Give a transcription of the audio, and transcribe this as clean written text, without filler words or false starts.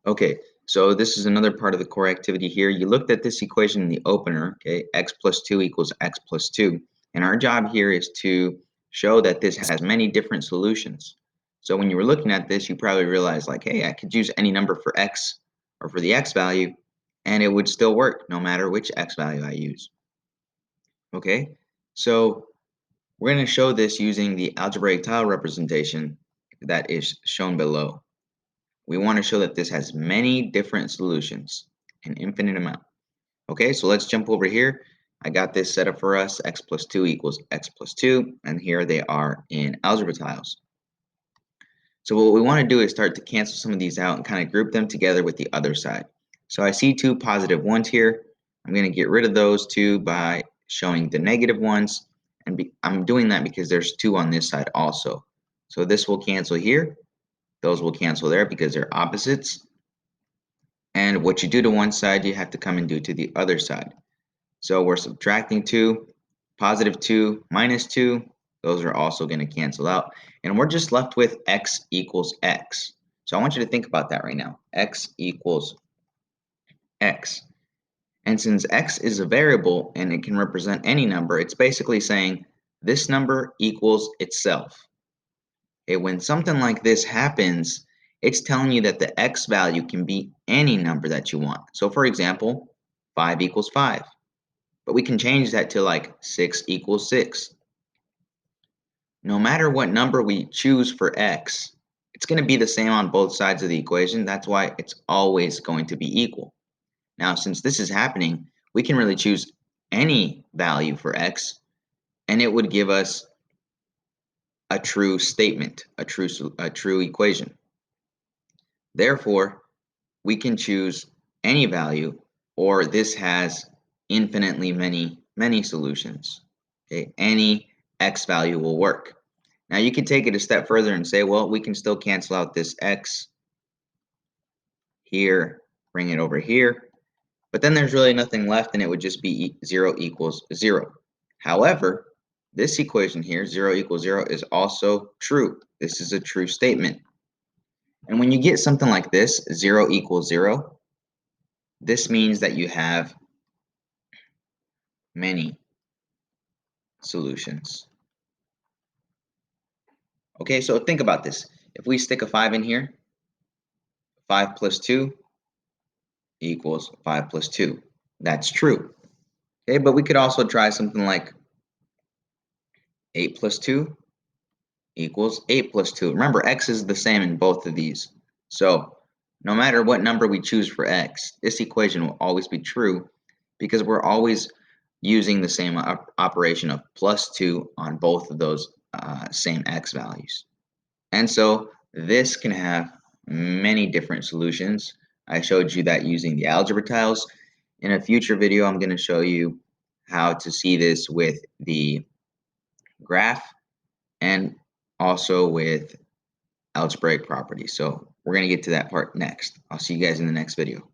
Okay, so this is another part of the core activity here. You looked at this equation in the opener, okay, x plus 2 equals x plus 2. And our job here is to show that this has many different solutions. So when you were looking at this, you probably realized like, hey, I could use any number for x or for the x value, and it would still work no matter which x value I use. Okay, so we're going to show this using the algebraic tile representation that is shown below. We want to show that this has many different solutions, an infinite amount. Okay, so let's jump over here. I got this set up for us, x plus 2 equals x plus 2, and here they are in algebra tiles. So what we want to do is start to cancel some of these out and kind of group them together with the other side. So I see two positive ones here. I'm going to get rid of those two by showing the negative ones, and I'm doing that because there's two on this side also. So this will cancel here, those will cancel there because they're opposites. And what you do to one side, you have to come and do to the other side. So we're subtracting 2, positive 2, minus 2. Those are also going to cancel out. And we're just left with x equals x. So I want you to think about that right now. X equals x. And since x is a variable and it can represent any number, it's basically saying this number equals itself. Okay, when something like this happens, it's telling you that the x value can be any number that you want. So for example, 5 equals 5. But we can change that to like 6 equals 6. No matter what number we choose for x, it's going to be the same on both sides of the equation. That's why it's always going to be equal. Now, since this is happening, we can really choose any value for x, and it would give us a true statement, a true equation. Therefore, we can choose any value, or this has infinitely many solutions. Okay, any x value will work. Now you can take it a step further and say, well, we can still cancel out this x here, bring it over here, but then there's really nothing left and it would just be 0 equals 0. However, this equation here, 0 equals 0, is also true. This is a true statement. And when you get something like this, 0 equals 0, this means that you have many solutions. Okay, so think about this. If we stick a 5 in here, 5 plus 2 equals 5 plus 2. That's true. Okay, but we could also try something like 8 plus 2 equals 8 plus 2. Remember, x is the same in both of these. So no matter what number we choose for x, this equation will always be true because we're always using the same operation of plus 2 on both of those same x values. And so this can have many different solutions. I showed you that using the algebra tiles. In a future video, I'm going to show you how to see this with the graph and also with algebraic properties. So we're going to get to that part next. I'll see you guys in the next video.